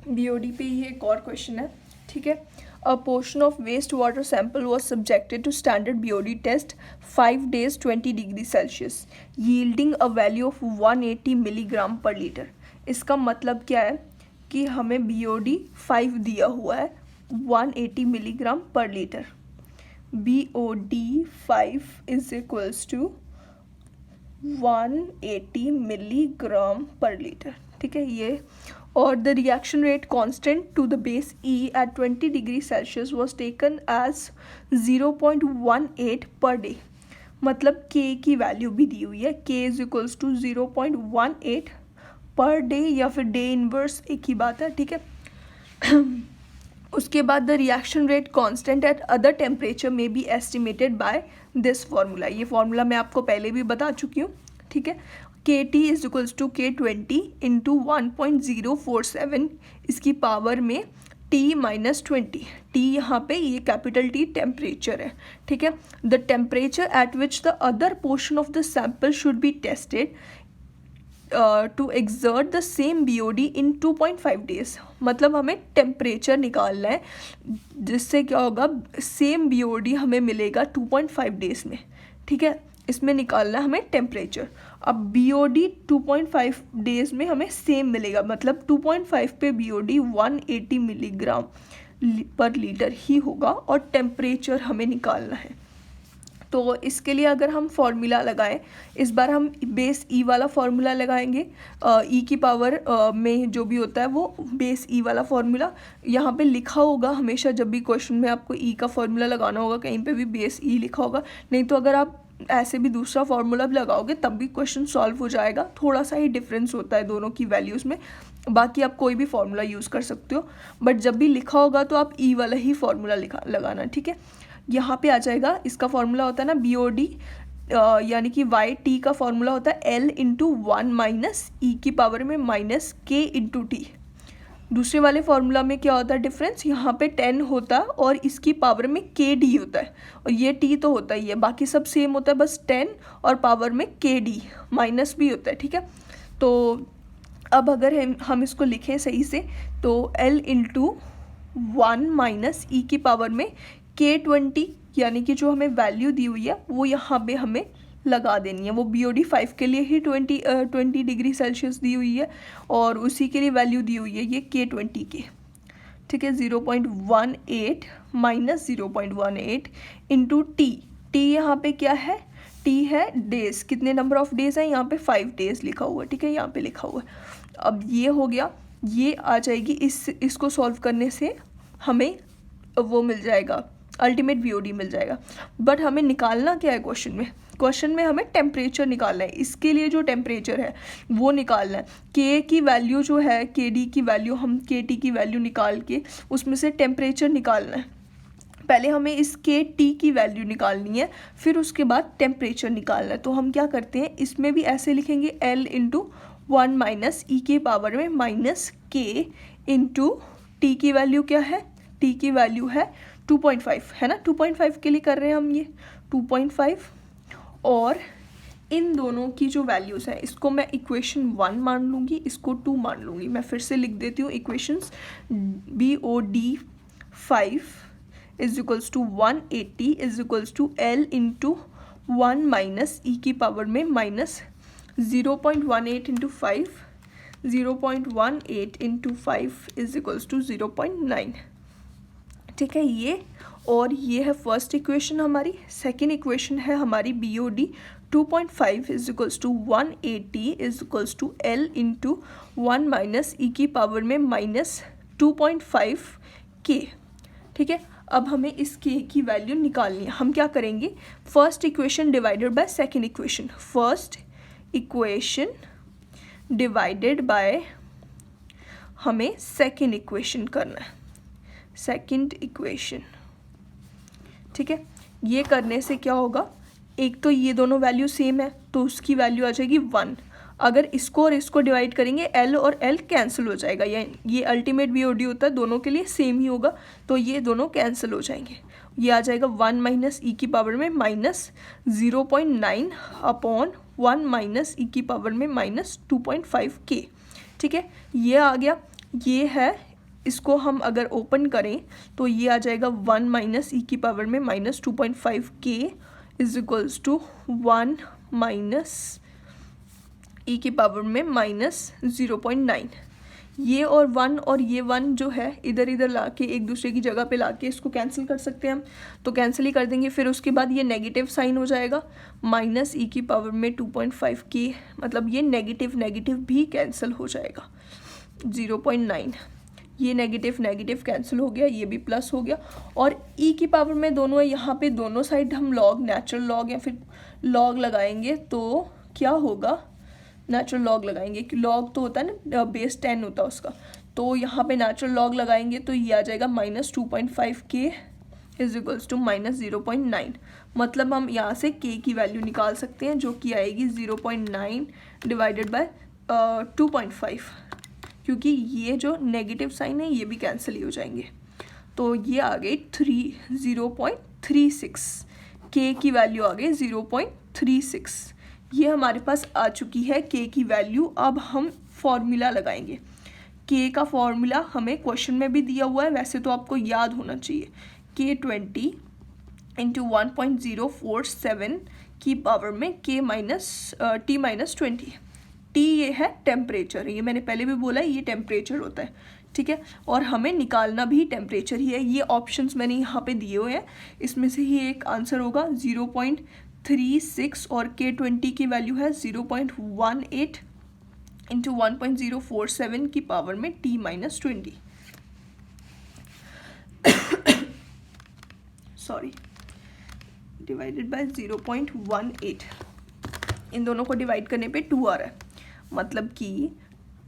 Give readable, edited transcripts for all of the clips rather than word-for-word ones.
BOD पे ही एक और क्वेश्चन है, ठीक है। A portion of waste water sample was subjected to standard BOD test 5 days 20 degree Celsius yielding a value of 180 milligram per litre. इसका मतलब क्या है कि हमें बीओडी 5 दिया हुआ है 180 milligram per litre. BOD 5 is equals to 180 milligram per litre, ठीक है ये। और the reaction rate constant to the base e at 20 degree Celsius was taken as 0.18 per day. मतलब के की वैल्यू भी दी हुई है, के is equals to 0.18 per day या फिर डे इनवर्स, एक ही बात है, ठीक है। उसके बाद the reaction rate constant at other temperature में be estimated by this formula. ये फार्मूला मैं आपको पहले भी बता चुकी हूँ, ठीक है। K T is equals to K20 into 1.047 इसकी पावर में T-20। टी यहाँ पे ये कैपिटल टी टेम्परेचर है, ठीक है। The temperature at which the other portion of the sample should be tested to exert the same BOD in 2.5 days। मतलब हमें टेम्परेचर निकालना है जिससे क्या होगा, सेम बीओडी हमें मिलेगा 2.5 days में, ठीक है। इसमें निकालना है हमें टेम्परेचर। अब बीओडी 2.5 days में हमें सेम मिलेगा, मतलब 2.5 पे बीओडी 180 मिलीग्राम पर लीटर ही होगा और टेम्परेचर हमें निकालना है। तो इसके लिए अगर हम फॉर्मूला लगाएं, इस बार हम बेस ई वाला फॉर्मूला लगाएंगे। ई की पावर में जो भी होता है वो बेस ई वाला फॉर्मूला यहाँ पे लिखा होगा हमेशा। जब भी क्वेश्चन में आपको ई का फॉर्मूला लगाना होगा कहीं पे भी बेस ई लिखा होगा, नहीं तो अगर आप ऐसे भी दूसरा फार्मूला भी लगाओगे तब भी क्वेश्चन सॉल्व हो जाएगा। थोड़ा सा ही डिफरेंस होता है दोनों की वैल्यूज़ में, बाकी आप कोई भी फार्मूला यूज़ कर सकते हो, बट जब भी लिखा होगा तो आप ई वाला ही फार्मूला लगाना, ठीक है। यहाँ पे आ जाएगा, इसका फार्मूला होता है ना बीओडी यानी कि वाई टी का फार्मूला होता है एल इंटू 1 माइनस ई की पावर में माइनस के इंटू टी। दूसरे वाले फार्मूला में क्या होता है डिफरेंस, यहाँ पे 10 होता है और इसकी पावर में के डी होता है, और ये टी तो होता ही है, बाकी सब सेम होता है, बस 10 और पावर में के डी माइनस भी होता है, ठीक है। तो अब अगर हम इसको लिखें सही से तो L इंटू 1 माइनस ई की पावर में K20 यानी कि जो हमें वैल्यू दी हुई है वो यहाँ पे हमें लगा देनी है। वो BOD 5 के लिए ही 20 डिग्री सेल्सियस दी हुई है और उसी के लिए वैल्यू दी हुई है ये K20 के, ठीक है। 0.18 माइनस 0.18 इंटू टी। टी यहाँ पे क्या है, टी है डेज, कितने नंबर ऑफ डेज है यहाँ पे 5 days लिखा हुआ है, ठीक है, यहाँ पे लिखा हुआ है। अब ये हो गया, ये आ जाएगी, इसको सॉल्व करने से हमें वो मिल जाएगा, अल्टीमेट बीओडी मिल जाएगा। बट हमें निकालना क्या है क्वेश्चन में हमें टेम्परेचर निकालना है। इसके लिए जो टेम्परेचर है वो निकालना है। के की वैल्यू जो है, के डी की वैल्यू, हम के टी की वैल्यू निकाल के उसमें से टेम्परेचर निकालना है। पहले हमें इस के टी की वैल्यू निकालनी है, फिर उसके बाद टेम्परेचर निकालना है। तो हम क्या करते हैं, इसमें भी ऐसे लिखेंगे L इंटू 1 माइनस ई के पावर में माइनस के इंटू टी की वैल्यू क्या है, टी की वैल्यू है 2.5, है ना, 2.5 के लिए कर रहे हैं हम ये 2.5। और इन दोनों की जो वैल्यूज़ हैं इसको मैं इक्वेशन 1 मान लूँगी, इसको 2 मान लूँगी। मैं फिर से लिख देती हूँ equations. BOD 5 is equals to 180 is equals to L into 1 minus e की पावर में minus 0.18 into 5, 0.18 into 5 is equals to 0.9, ठीक है ये। और ये है फर्स्ट इक्वेशन हमारी। सेकेंड इक्वेशन है हमारी BOD 2.5 is equals to 180 is equals to L into 1 minus e की पावर में माइनस 2.5 के, ठीक है। अब हमें इस के की वैल्यू निकालनी है। हम क्या करेंगे, first equation divided by second equation, first equation divided by हमें सेकेंड इक्वेशन करना है, सेकेंड इक्वेशन, ठीक है। ये करने से क्या होगा, एक तो ये दोनों वैल्यू सेम है तो उसकी वैल्यू आ जाएगी 1। अगर इसको और इसको डिवाइड करेंगे L और L कैंसिल हो जाएगा, ये अल्टीमेट BOD होता है, दोनों के लिए सेम ही होगा, तो ये दोनों कैंसिल हो जाएंगे। ये आ जाएगा 1 माइनस ई की पावर में माइनस 0.9 अपॉन 1 माइनस ई की पावर में माइनस 2.5 के, ठीक है। ये आ गया, ये है इसको हम अगर ओपन करें तो ये आ जाएगा 1 माइनस ई की पावर में माइनस 2.5 के is equals to 1 minus e की पावर में माइनस 0.9। ये और 1 और ये 1 जो है इधर इधर ला के एक दूसरे की जगह पे ला के इसको कैंसिल कर सकते हैं हम, तो कैंसिल ही कर देंगे। फिर उसके बाद ये नेगेटिव साइन हो जाएगा, माइनस ई की पावर में 2.5 के, मतलब ये नेगेटिव नेगेटिव भी कैंसिल हो जाएगा। 0.9 ये नेगेटिव नेगेटिव कैंसिल हो गया, ये भी प्लस हो गया। और ई की पावर में दोनों है, यहाँ पे दोनों साइड हम लॉग, नेचुरल लॉग या फिर लॉग लगाएंगे तो क्या होगा, नेचुरल लॉग लगाएंगे कि लॉग तो होता है ना बेस 10 होता है उसका, तो यहाँ पे नेचुरल लॉग लगाएंगे तो ये आ जाएगा माइनस 2.5 के इज इक्वल्स टू माइनस 0.9। मतलब हम यहाँ से के की वैल्यू निकाल सकते हैं जो कि आएगी 0.9 डिवाइडेड बाय 2.5, क्योंकि ये जो नेगेटिव साइन है ये भी कैंसिल ही हो जाएंगे। तो ये आ गई 0.36, के की वैल्यू आ गई 0.36। ये हमारे पास आ चुकी है के की वैल्यू। अब हम फॉर्मूला लगाएंगे। के का फॉर्मूला हमें क्वेश्चन में भी दिया हुआ है, वैसे तो आपको याद होना चाहिए। के 20 इंटू 1.047 की पावर में के माइनस टी माइनस 20। टी ये है टेम्परेचर, ये मैंने पहले भी बोला है, ये टेम्परेचर होता है, ठीक है। और हमें निकालना भी टेम्परेचर ही है। ये ऑप्शंस मैंने यहाँ पे दिए हुए हैं, इसमें से ही एक आंसर होगा 0.36 और के 20 की वैल्यू है 0.18 इंटू 1.047 की पावर में T minus 20, sorry, divided by 0.18। इन दोनों को डिवाइड करने पे 2 आ रहा है, मतलब कि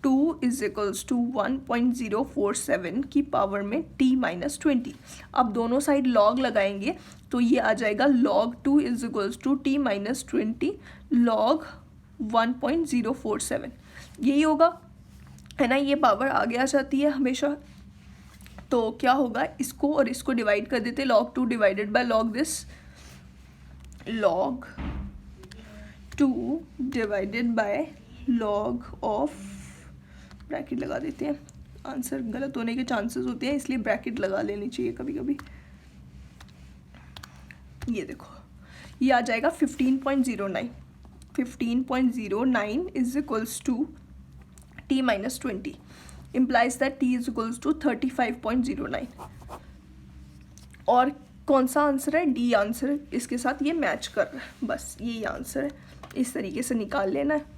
2 इज इक्वल्स टू 1.047 की पावर में t माइनस 20। अब दोनों साइड लॉग लगाएंगे तो ये आ जाएगा log 2 is equals to t minus 20 log 1.047। यही होगा, है ना। ये पावर आगे आ जाती है हमेशा, तो क्या होगा, इसको और इसको डिवाइड कर देते, log 2 divided by log this, log 2 divided by log of, bracket लगा देते हैं, आंसर गलत होने के चांसेस होते हैं इसलिए ब्रैकेट लगा लेनी चाहिए कभी कभी। ये देखो ये आ जाएगा 15.09, 15.09 is equals to t minus 20, implies that t is equals to 35.09। और कौन सा आंसर है, डी आंसर इसके साथ ये मैच कर रहा है, बस यही आंसर है। इस तरीके से निकाल लेना है।